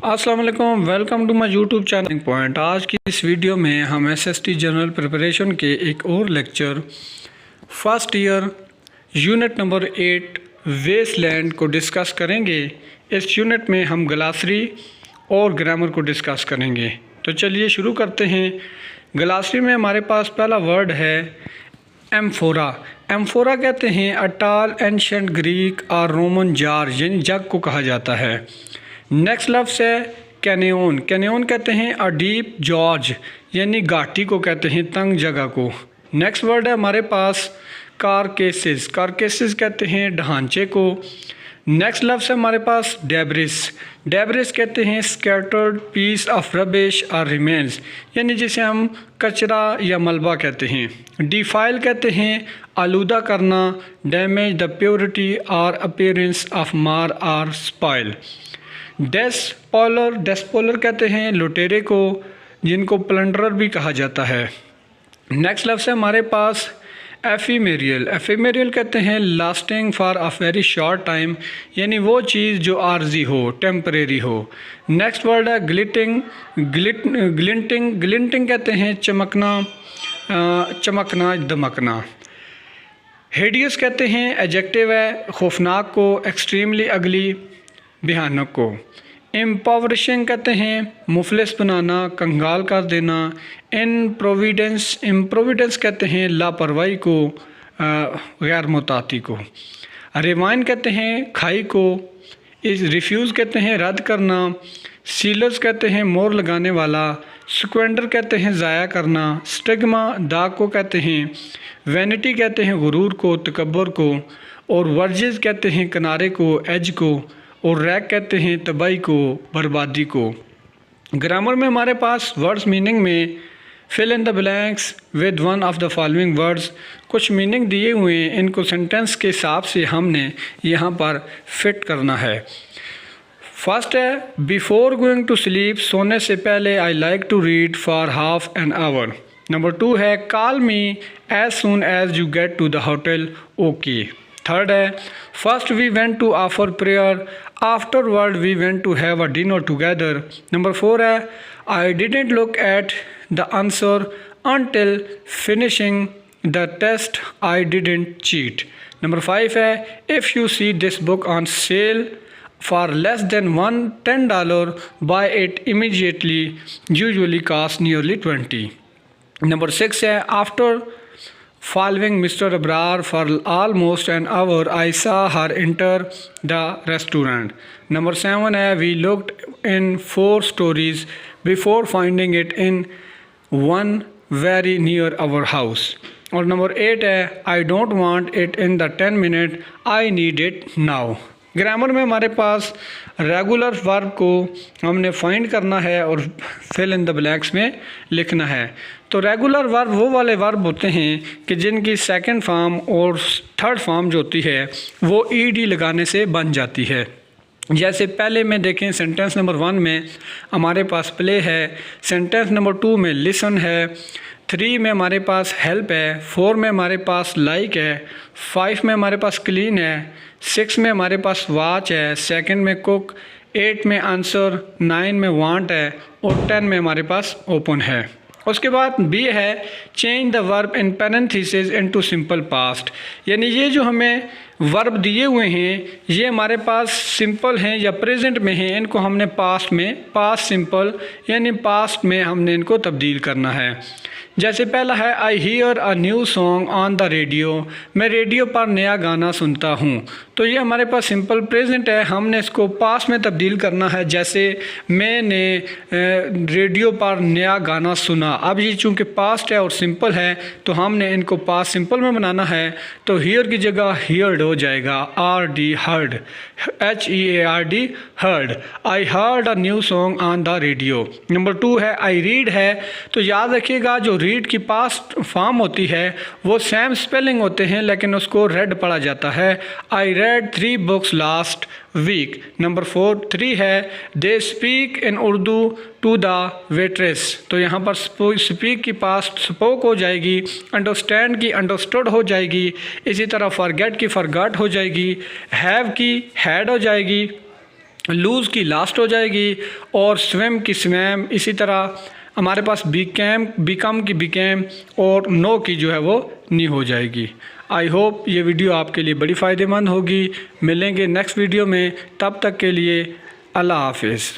अस्सलाम वालेकुम, welcome to my YouTube channel point. आज की इस वीडियो में हम एसएसटी जनरल प्रिपरेशन के एक और lecture first year unit number 8 wasteland को डिस्कस करेंगे। इस यूनिट में हम ग्लासरी और ग्रामर को डिस्कस करेंगे। तो चलिए शुरू करते हैं। ग्लासरी में हमारे पास पहला वर्ड है एम्फोरा। एम्फोरा कहते हैं अ टॉल एंशिएंट ग्रीक और रोमन जार, यानी जग को कहा जाता है। नेक्स्ट लफ्ज़ है कैनियोन। कैनियोन कहते हैं अ डीप जॉर्ज, यानी घाटी को कहते हैं, तंग जगह को। नेक्स्ट वर्ड है हमारे पास कारकेसिस। कारकेसिस कहते हैं ढांचे को। नेक्स्ट लफ्ज़ है हमारे पास डेब्रिस। डेब्रिस कहते हैं स्कैटर्ड पीस ऑफ रबिश और रिमेन्स, यानी जिसे हम कचरा या मलबा कहते हैं। डिफाइल कहते हैं आलूदा करना, डैमेज द प्योरिटी और अपीयरेंस ऑफ मार और स्पॉइल। डेस्पोलर कहते हैं लुटेरे को, जिनको प्लंडरर भी कहा जाता है। नेक्स्ट लफ्ज़ है हमारे पास एफीमेरियल। एफीमेरियल कहते हैं lasting for a very short time, यानी वो चीज़ जो आर्जी हो, टेम्परेरी हो। नेक्स्ट वर्ड है ग्लिंटिंग। ग्लिंटिंग कहते हैं चमकना, चमकना, दमकना। हिडियस कहते हैं एडजेक्टिव है खौफनाक को, एक्सट्रीमली अगली, भयानक को। इम्पावरिशिंग कहते हैं मुफलिस बनाना, कंगाल कर देना। इम्प्रोविडेंस कहते हैं लापरवाही को, गैर मुताती को। रिवाइन कहते हैं खाई को। रिफ्यूज़ कहते हैं रद्द करना। सीलर्स कहते हैं मोहर लगाने वाला। स्क्वेंडर कहते हैं ज़ाया करना। स्टिग्मा दाग को कहते हैं। वैनिटी कहते हैं गुरूर को, तकब्बुर को। और वर्जेस कहते हैं किनारे को, एज को। और रैक कहते हैं तबाही को, बर्बादी को। ग्रामर में हमारे पास वर्ड्स मीनिंग में fill in the blanks with one of the following words, कुछ मीनिंग दिए हुए हैं, इनको सेंटेंस के हिसाब से हमने यहाँ पर फिट करना है। फर्स्ट है बिफोर गोइंग टू स्लीप, सोने से पहले I like to read for half an hour. Number 2 है call me as soon as you get to the hotel, okay. Third है first we went to offer prayer, afterward we went to have a dinner together. Number 4 है I didn't look at the answer until finishing the test, I didn't cheat. Number 5 है if you see this book on sale for less than $10, buy it immediately, usually cost nearly 20। Number 6 है after following Mr. Abrar for almost an hour, I saw her enter the restaurant. Number 7 है we looked in 4 stories before finding it in one very near our house. और number 8 है I don't want it in the 10 minute, I need it now. Grammar में हमारे पास regular verb को हमने find करना है और फिल इन द ब्लैंक्स में लिखना है। तो रेगुलर वर्ब वो वाले वर्ब होते हैं कि जिनकी सेकंड फॉर्म और थर्ड फॉर्म जो होती है वो ईडी लगाने से बन जाती है। जैसे पहले में देखें सेंटेंस नंबर 1 में हमारे पास प्ले है, सेंटेंस नंबर 2 में लिसन है, 3 में हमारे पास हेल्प है, 4 में हमारे पास लाइक है, 5 में हमारे पास क्लीन है, 6 में हमारे पास वॉच है, 2 में कुक, 8 में आंसर, 9 में वांट है और 10 में हमारे पास ओपन है। उसके बाद बी है change the verb in parenthesis into simple past, यानी ये जो हमें वर्ब दिए हुए हैं ये हमारे पास सिंपल हैं या प्रेजेंट में हैं, इनको हमने पास्ट में, पास्ट सिंपल यानी पास्ट में हमने इनको तब्दील करना है। जैसे पहला है I hear a new song on the radio, मैं रेडियो पर नया गाना सुनता हूँ। तो ये हमारे पास सिंपल प्रेजेंट है, हमने इसको पास्ट में तब्दील करना है। जैसे मैंने रेडियो पर नया गाना सुना, अब ये चूँकि पास्ट है और सिंपल है तो हमने इनको पास्ट सिंपल में बनाना है। तो हीयर की जगह हीयर्ड हो जाएगा, RD heard, HEARD heard. I heard a new song on the radio. Number 2 है आई रीड है, तो याद रखिएगा जो रीड की पास्ट फॉर्म होती है वो सेम स्पेलिंग होते हैं लेकिन उसको रेड पढ़ा जाता है। I read 3 books last week. Number 3 है they speak in Urdu to the waitress, तो यहाँ पर स्पीक की पास्ट स्पोक हो जाएगी, अंडरस्टैंड की अंडरस्टूड हो जाएगी, इसी तरह फॉरगेट की फॉरगॉट हो जाएगी, हैव की हैड हो जाएगी, लूज़ की लास्ट हो जाएगी और स्वैम की स्वैम, इसी तरह हमारे पास बीकम की बीकेम और नो की जो है वो नी हो जाएगी। आई होप ये वीडियो आपके लिए बड़ी फ़ायदेमंद होगी। मिलेंगे नेक्स्ट वीडियो में, तब तक के लिए अल्लाह हाफिज़।